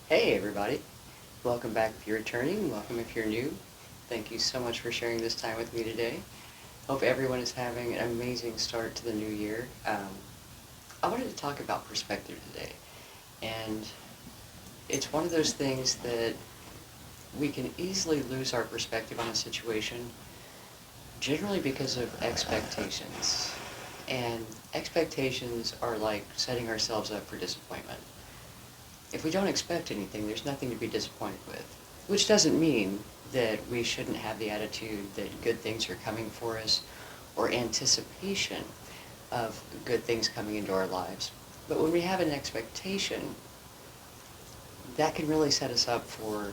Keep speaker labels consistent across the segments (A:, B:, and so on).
A: Hey everybody, welcome back if you're returning, welcome if you're new. Thank you so much for sharing this time with me today. Hope everyone is having an amazing start to the new year. I wanted to talk about perspective today, and it's one of those things that we can easily lose our perspective on a situation, generally because of expectations. And expectations are like setting ourselves up for disappointment. If we don't expect anything, there's nothing to be disappointed with. Which doesn't mean that we shouldn't have the attitude that good things are coming for us or anticipation of good things coming into our lives. But when we have an expectation, that can really set us up for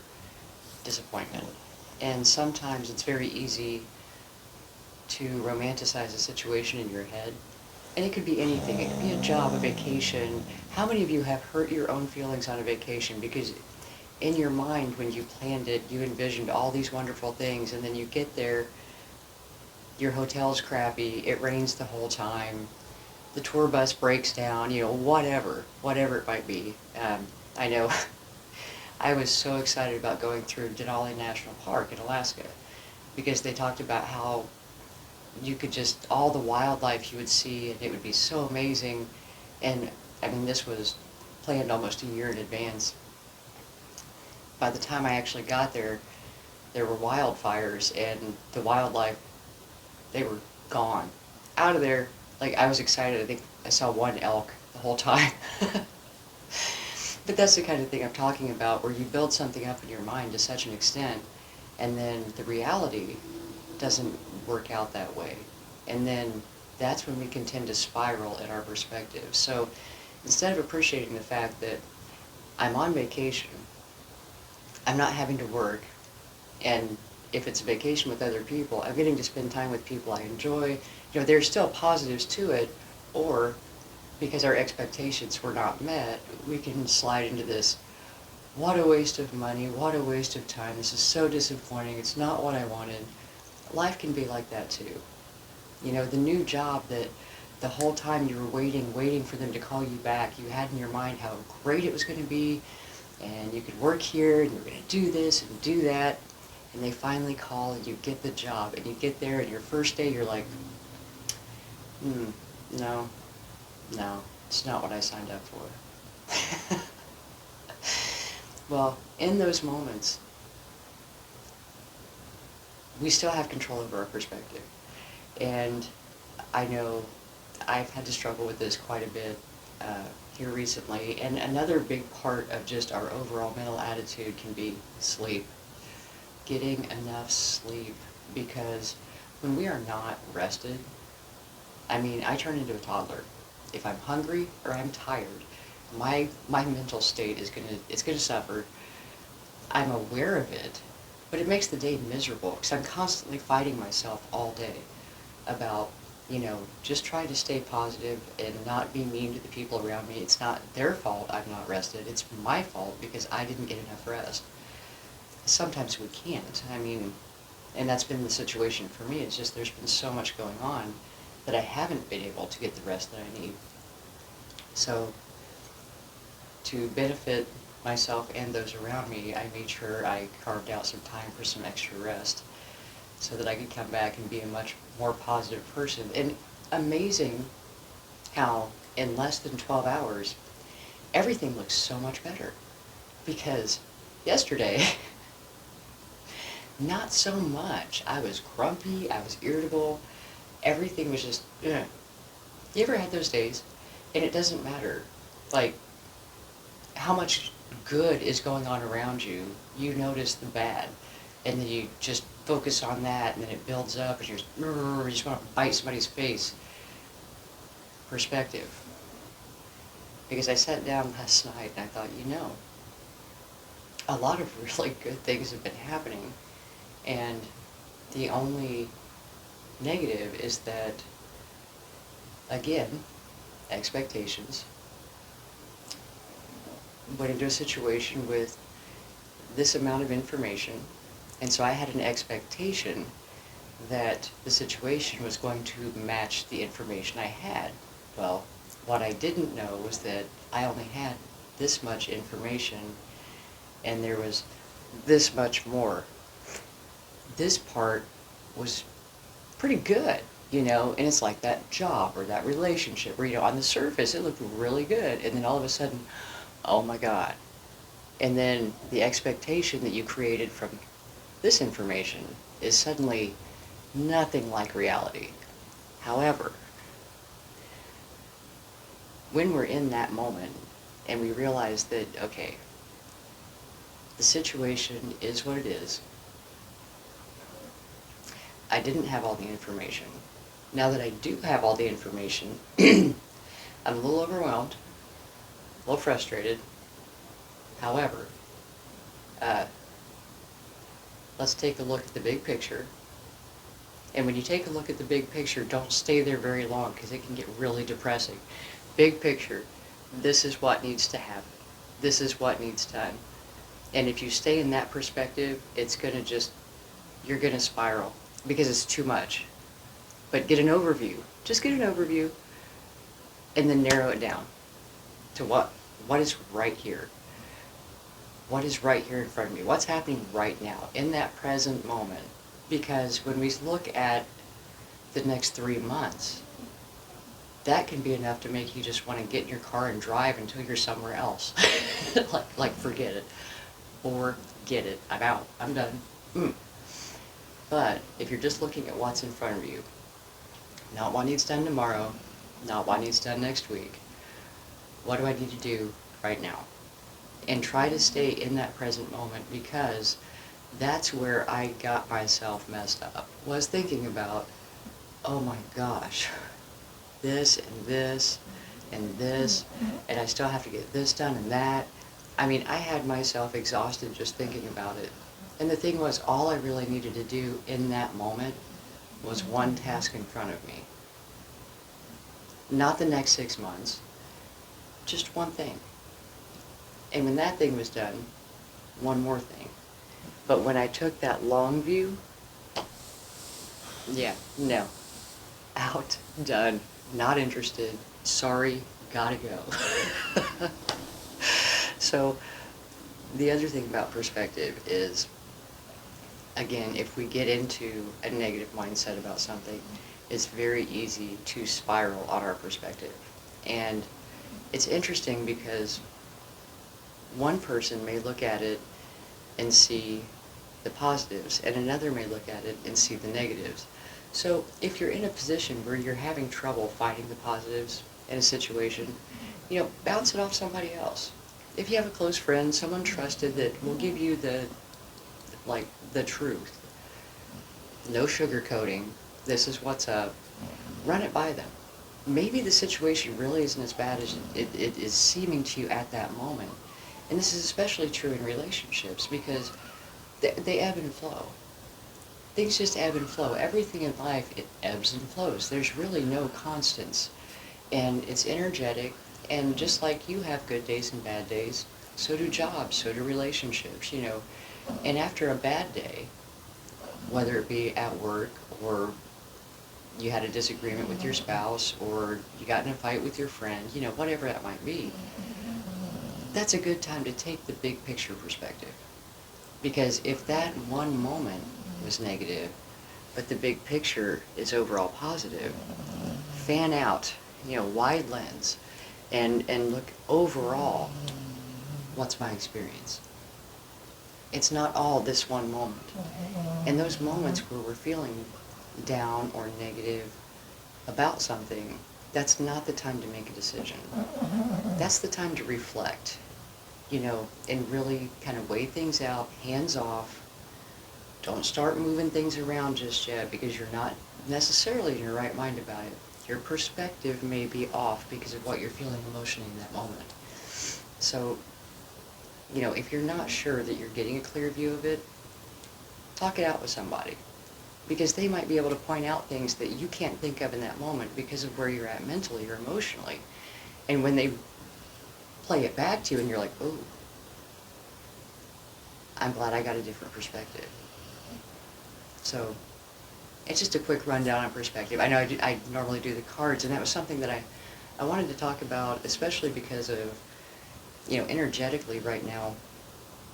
A: disappointment. And sometimes it's very easy to romanticize a situation in your head. And it could be anything. It could be a job, a vacation. How many of you have hurt your own feelings on a vacation because in your mind when you planned it, you envisioned all these wonderful things, and then you get there, your hotel's crappy, it rains the whole time, the tour bus breaks down, whatever it might be. I know I was so excited about going through Denali National Park in Alaska because they talked about how you could just, all the wildlife you would see, and it would be so amazing. And I mean, this was planned almost a year in advance. By the time I actually got there, there were wildfires, and the wildlife, they were gone. Out of there. Like, I was excited. I think I saw one elk the whole time. But that's the kind of thing I'm talking about, where you build something up in your mind to such an extent, and then the reality doesn't work out that way. And then that's when we can tend to spiral in our perspective. So instead of appreciating the fact that I'm on vacation, I'm not having to work, and if it's a vacation with other people, I'm getting to spend time with people I enjoy. There's still positives to it, or because our expectations were not met, we can slide into this, what a waste of money, what a waste of time, this is so disappointing, it's not what I wanted. Life can be like that too. The new job that the whole time you were waiting for them to call you back, you had in your mind how great it was going to be, and you could work here, and you're going to do this and do that, and they finally call, and you get the job, and you get there, and your first day, you're like, no, it's not what I signed up for. Well, in those moments, we still have control over our perspective. And I know I've had to struggle with this quite a bit here recently. And another big part of just our overall mental attitude can be sleep. Getting enough sleep. Because when we are not rested, I mean, I turn into a toddler. If I'm hungry or I'm tired, my mental state it's gonna suffer. I'm aware of it, but it makes the day miserable because I'm constantly fighting myself all day about, just trying to stay positive and not be mean to the people around me. It's not their fault I'm not rested. It's my fault because I didn't get enough rest. Sometimes we can't. I mean, and that's been the situation for me. It's just there's been so much going on that I haven't been able to get the rest that I need. So to benefit myself and those around me, I made sure I carved out some time for some extra rest so that I could come back and be a much more positive person. And amazing how in less than 12 hours, everything looks so much better. Because yesterday, not so much. I was grumpy, I was irritable, everything was just, ugh. You ever had those days? And it doesn't matter, like, how much good is going on around you, you notice the bad, and then you just focus on that, and then it builds up, and you just want to bite somebody's face. Perspective. Because I sat down last night and I thought, a lot of really good things have been happening, and the only negative is that, again, expectations. Went into a situation with this amount of information, and so I had an expectation that the situation was going to match the information I had. Well, what I didn't know was that I only had this much information, and there was this much more. This part was pretty good, and it's like that job or that relationship where, on the surface it looked really good, and then all of a sudden, oh my God. And then the expectation that you created from this information is suddenly nothing like reality. However, when we're in that moment and we realize that, okay, the situation is what it is, I didn't have all the information. Now that I do have all the information, I'm a little overwhelmed, a little frustrated. However, let's take a look at the big picture. And when you take a look at the big picture, don't stay there very long because it can get really depressing. Big picture, this is what needs to happen. This is what needs done. And if you stay in that perspective, it's going to you're going to spiral because it's too much. But get an overview. Just get an overview and then narrow it down to what is right here. What is right here in front of me? What's happening right now in that present moment? Because when we look at the next 3 months, that can be enough to make you just want to get in your car and drive until you're somewhere else. like forget it. Forget it. I'm out. I'm done. But if you're just looking at what's in front of you, not what needs done tomorrow, not what needs done next week, what do I need to do right now? And try to stay in that present moment, because that's where I got myself messed up, was thinking about, oh my gosh, this and this and this, and I still have to get this done and that. I mean, I had myself exhausted just thinking about it. And the thing was, all I really needed to do in that moment was one task in front of me. Not the next 6 months, just one thing. And when that thing was done, one more thing. But when I took that long view, yeah, no. Out, done, not interested, sorry, gotta go. So, the other thing about perspective is, again, if we get into a negative mindset about something, it's very easy to spiral on our perspective. And it's interesting because one person may look at it and see the positives, and another may look at it and see the negatives. So if you're in a position where you're having trouble finding the positives in a situation, bounce it off somebody else. If you have a close friend, someone trusted that will give you the truth, no sugarcoating, this is what's up, run it by them. Maybe the situation really isn't as bad as it is seeming to you at that moment. And this is especially true in relationships, because they ebb and flow. Things just ebb and flow. Everything in life, it ebbs and flows. There's really no constants. And it's energetic, and just like you have good days and bad days, so do jobs, so do relationships, And after a bad day, whether it be at work, or you had a disagreement with your spouse, or you got in a fight with your friend, whatever that might be, that's a good time to take the big picture perspective. Because if that one moment was negative, but the big picture is overall positive, fan out, wide lens, and look overall, what's my experience? It's not all this one moment. And those moments where we're feeling down or negative about something, that's not the time to make a decision. That's the time to reflect, and really kind of weigh things out, hands off. Don't start moving things around just yet, because you're not necessarily in your right mind about it. Your perspective may be off because of what you're feeling emotionally in that moment. So, if you're not sure that you're getting a clear view of it, talk it out with somebody, because they might be able to point out things that you can't think of in that moment because of where you're at mentally or emotionally. And when they play it back to you and you're like, oh, I'm glad I got a different perspective. So it's just a quick rundown on perspective. I know I normally do the cards, and that was something that I wanted to talk about, especially because of, energetically right now,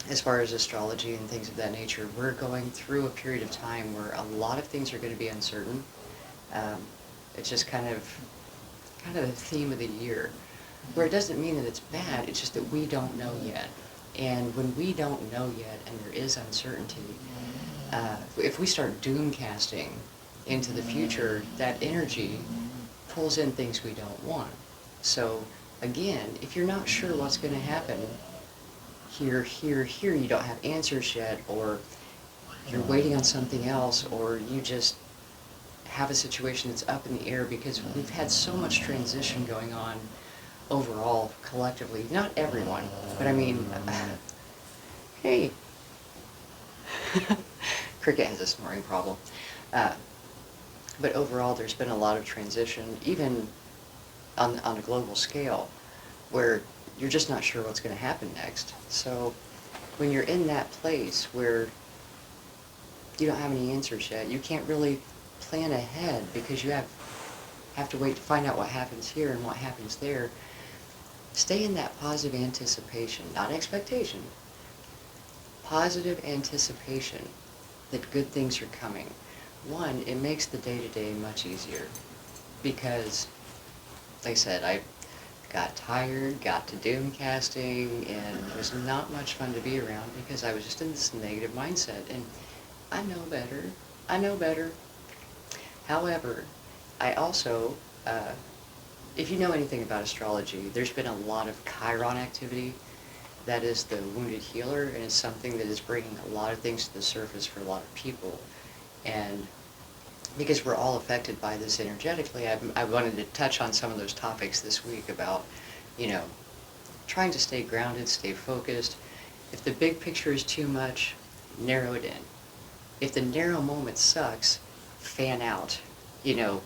A: as far as astrology and things of that nature, we're going through a period of time where a lot of things are going to be uncertain. Um, it's just kind of the theme of the year, where it doesn't mean that it's bad, it's just that we don't know yet. And when we don't know yet and there is uncertainty, if we start doom casting into the future, that energy pulls in things we don't want. So again, if you're not sure what's going to happen, here, you don't have answers yet, or you're waiting on something else, or you just have a situation that's up in the air because we've had so much transition going on overall, collectively. Not everyone, but I mean, hey, Cricket has a snoring problem. Uh, but overall, there's been a lot of transition, even on a global scale, where you're just not sure what's going to happen next. So when you're in that place where you don't have any answers yet, you can't really plan ahead because you have to wait to find out what happens here and what happens there. Stay in that positive anticipation, not expectation, positive anticipation that good things are coming. One, it makes the day-to-day much easier because, like I said, I got tired, got to doom casting, and it was not much fun to be around because I was just in this negative mindset. And I know better. I know better. However, I also, if you know anything about astrology, there's been a lot of Chiron activity. That is the wounded healer, and it's something that is bringing a lot of things to the surface for a lot of people. And because we're all affected by this energetically, I wanted to touch on some of those topics this week about, you know, trying to stay grounded, stay focused. If the big picture is too much, narrow it in. If the narrow moment sucks, fan out. You know,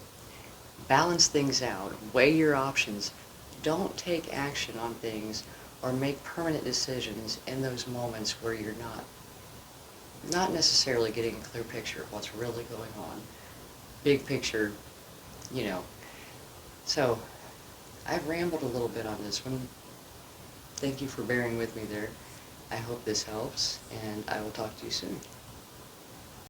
A: balance things out, weigh your options. Don't take action on things or make permanent decisions in those moments where you're not necessarily getting a clear picture of what's really going on. Big picture, you know. So, I've rambled a little bit on this one. Thank you for bearing with me there. I hope this helps, and I will talk to you soon.